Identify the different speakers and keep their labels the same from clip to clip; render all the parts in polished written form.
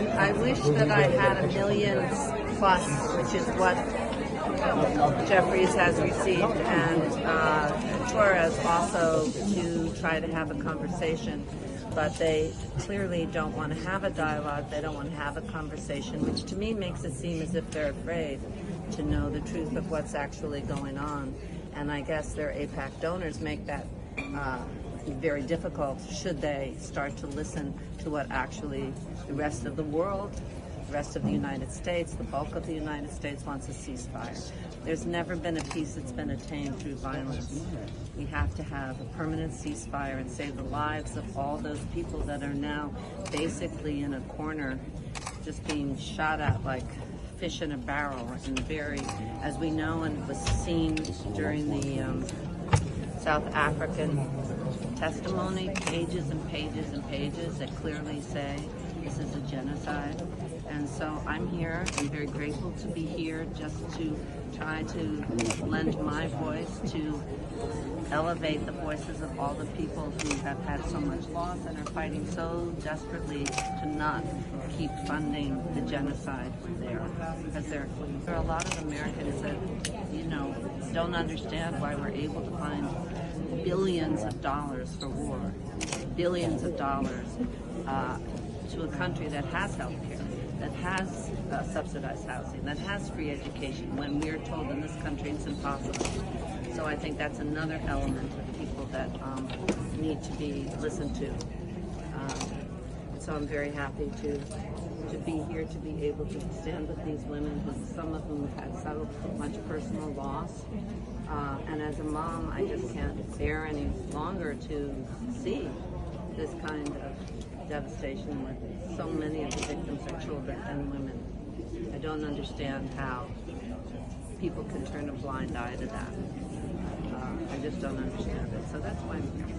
Speaker 1: I wish that I had a million plus, which is what Jeffries has received, and Torres also, to try to have a conversation. But they clearly don't want to have a dialogue. They don't want to have a conversation, which to me makes it seem as if they're afraid to know the truth of what's actually going on. And I guess their AIPAC donors make that very difficult should they start to listen to what actually the rest of the world, the rest of the United States, the bulk of the United States wants a ceasefire. There's never been a peace that's been attained through violence. We have to have a permanent ceasefire and save the lives of all those people that are now basically in a corner, just being shot at like fish in a barrel. And very, as we know, and it was seen during the South African testimony, pages and pages and pages that clearly say this is a genocide. And so I'm here. I'm very grateful to be here just to try to lend my voice to elevate the voices of all the people who have had so much loss and are fighting so desperately to not keep funding the genocide there. Because there are a lot of Americans that, don't understand why we're able to find billions of dollars for war, billions of dollars to a country that has health care, that has subsidized housing, that has free education, when we're told in this country it's impossible. So I think that's another element of people that need to be listened to. So I'm very happy to be here, to be able to stand with these women, some of whom have had so much personal loss. And as a mom, I just can't bear any longer to see this kind of devastation with so many of the victims are children and women. I don't understand how people can turn a blind eye to that. I just don't understand it. So that's why I'm here.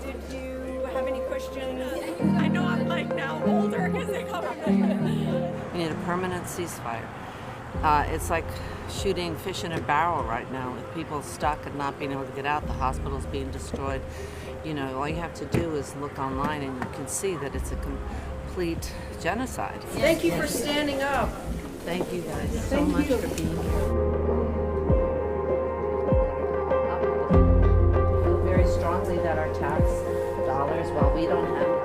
Speaker 2: Did you have any questions? I know I'm like now older because they come up.
Speaker 1: We need a permanent ceasefire. It's like shooting fish in a barrel right now with people stuck and not being able to get out, the hospitals being destroyed. All you have to do is look online and you can see that it's a complete genocide.
Speaker 2: Thank you for standing up.
Speaker 1: Thank you guys so much for being here. I feel very strongly that our tax dollars, while we don't have,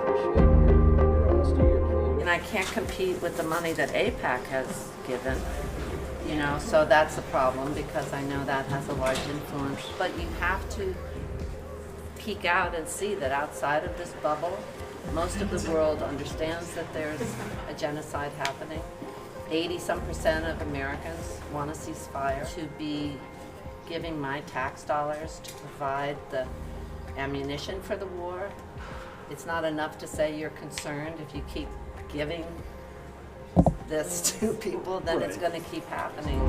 Speaker 1: and I can't compete with the money that AIPAC has given, so that's a problem because I know that has a large influence. But you have to peek out and see that outside of this bubble, most of the world understands that there's a genocide happening. 80% of Americans want a ceasefire. To be giving my tax dollars to provide the ammunition for the war, it's not enough to say you're concerned. If you keep giving this to people, then it's going to keep happening.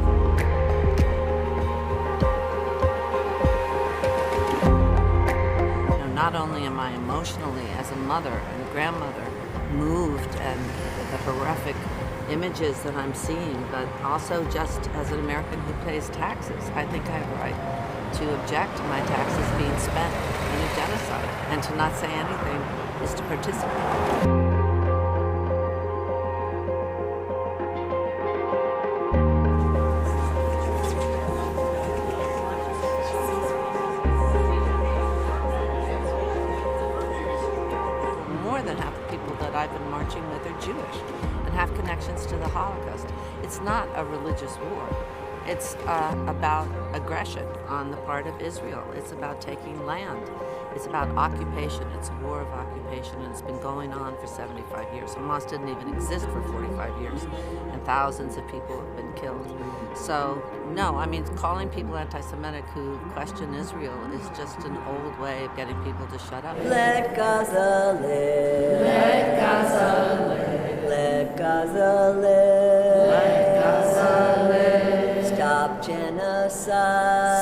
Speaker 1: Not only am I emotionally, as a mother and a grandmother, moved and the horrific images that I'm seeing, but also just as an American who pays taxes, I think I have a right to object to my taxes being spent in a genocide. And to not say anything is to participate. I've been marching with are Jewish and have connections to the Holocaust. It's not a religious war. It's about aggression on the part of Israel. It's about taking land. It's about occupation. It's a war of occupation, and it's been going on for 75 years. Hamas didn't even exist for 45 years, and thousands of people have been killed. So, no, calling people anti-Semitic who question Israel is just an old way of getting people to shut up.
Speaker 3: Let Gaza live.
Speaker 1: Let Gaza live.
Speaker 3: Let Gaza live.
Speaker 1: Let Gaza live.
Speaker 3: Stop genocide.